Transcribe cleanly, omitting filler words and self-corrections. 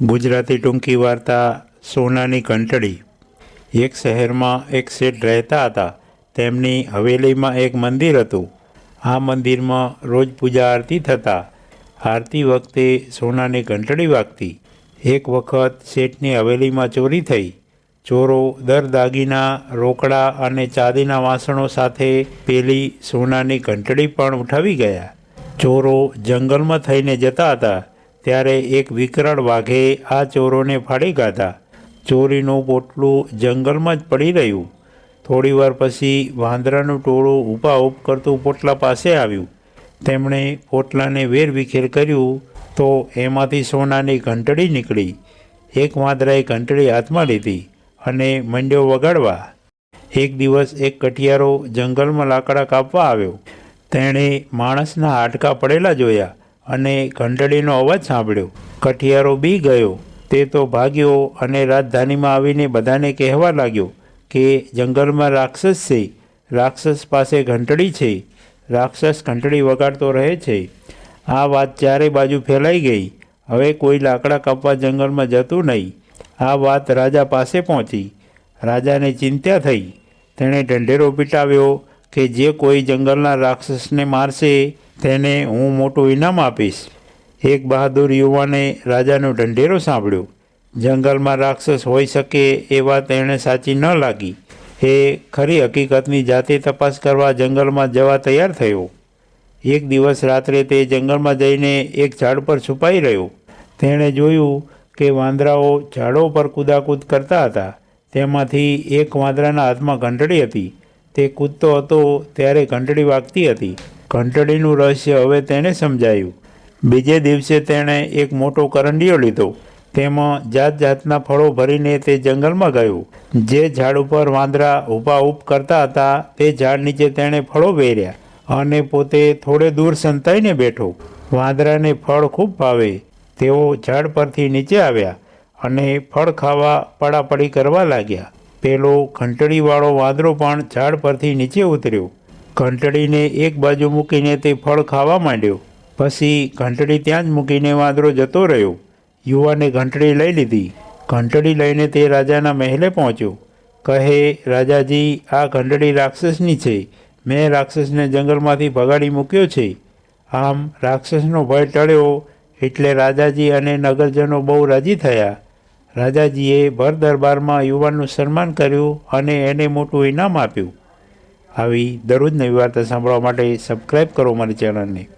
ગુજરાતી ટૂંકી વાર્તા સોનાની ઘંટડી। એક શહેરમાં એક શેઠ રહેતા હતા। તેમની હવેલીમાં એક મંદિર હતું। આ મંદિરમાં રોજ પૂજા આરતી થતા। આરતી વખતે સોનાની ઘંટડી વાગતી। એક વખત શેઠની હવેલીમાં ચોરી થઈ। ચોરો દર દાગીના, રોકડા અને ચાંદીના વાસણો સાથે પેલી સોનાની ઘંટડી પણ ઉઠાવી ગયા। ચોરો જંગલમાં થઈને જતા હતા ત્યારે એક વિકરાળ વાઘે આ ચોરોને ફાડી ગાધા। ચોરીનું પોટલું જંગલમાં જ પડી રહ્યું। થોડીવાર પછી વાંદરાનું ટોળું ઊપાઊપ કરતું પોટલા પાસે આવ્યું। તેમણે પોટલાને વેરવિખેર કર્યું તો એમાંથી સોનાની ઘંટડી નીકળી। એક વાંદરાએ ઘંટડી હાથમાં લીધી અને મંડ્યો વગાડવા। એક દિવસ એક કઠિયારો જંગલમાં લાકડા કાપવા આવ્યો। તેણે માણસના હાડકાં પડેલા જોયા અને ઘંટડીનો અવાજ સાંભળ્યો। કઠિયારો બી ગયો। તે તો ભાગ્યો અને રાજધાનીમાં આવીને બધાને કહેવા લાગ્યો કે જંગલમાં રાક્ષસ છે। રાક્ષસ પાસે ઘંટડી છે। રાક્ષસ ઘંટડી વગાડતો રહે છે। આ વાત ચારે બાજુ ફેલાઈ ગઈ। હવે કોઈ લાકડા કાપવા જંગલમાં જતું નહીં। આ વાત રાજા પાસે પહોંચી। રાજાને ચિંતા થઈ। તેણે ઢંઢેરો પીટાવ્યો કે જે કોઈ જંગલના રાક્ષસને મારશે તેને હું મોટું ઇનામ આપીશ। એક બહાદુર યુવાને રાજાનો ઢંઢેરો સાંભળ્યો। જંગલમાં રાક્ષસ હોઈ શકે એ વાત એણે સાચી ન લાગી। એ ખરી હકીકતની જાતે તપાસ કરવા જંગલમાં જવા તૈયાર થયો। એક દિવસ રાત્રે તે જંગલમાં જઈને એક ઝાડ પર છુપાઈ રહ્યો। તેણે જોયું કે વાંદરાઓ ઝાડો પર કૂદાકૂદ કરતા હતા। તેમાંથી એક વાંદરાના હાથમાં ઘંટડી હતી। તે કૂદતો હતો ત્યારે ઘંટડી વાગતી હતી। ઘંટડીનું રહસ્ય હવે તેને સમજાયું। બીજે દિવસે તેણે એક મોટો કરંડિયો લીધો। તેમાં જાત જાતના ફળો ભરીને તે જંગલમાં ગયો। જે ઝાડ ઉપર વાંદરા ઊપાઊપ કરતા હતા તે ઝાડ નીચે તેણે ફળો વેર્યા અને પોતે થોડે દૂર સંતાઈને બેઠો। વાંદરાને ફળ ખૂબ ભાવે। તેઓ ઝાડ પરથી નીચે આવ્યા અને ફળ ખાવા પડાપડી કરવા લાગ્યા। પેલો ઘંટડીવાળો વાંદરો પણ ઝાડ પરથી નીચે ઉતર્યો। ઘંટડીને એક બાજુ મૂકીને તે ફળ ખાવા માંડ્યો। પછી ઘંટડી ત્યાં જ મૂકીને વાંદરો જતો રહ્યો। યુવાને ઘંટડી લઈ લીધી। ઘંટડી લઈને તે રાજાના મહેલે પહોંચ્યો। કહે, રાજાજી, આ ઘંટડી રાક્ષસની છે। મેં રાક્ષસને જંગલમાંથી ભગાડી મૂક્યો છે। આમ રાક્ષસનો ભય ટળ્યો એટલે રાજાજી અને નગરજનો બહુ રાજી થયા। રાજાજીએ ભર દરબારમાં યુવાનનું સન્માન કર્યું અને એને મોટું ઇનામ આપ્યું। આવી દરરોજ નવી વાર્તા સાંભળવા માટે સબસ્ક્રાઈબ કરો મારી ચેનલને।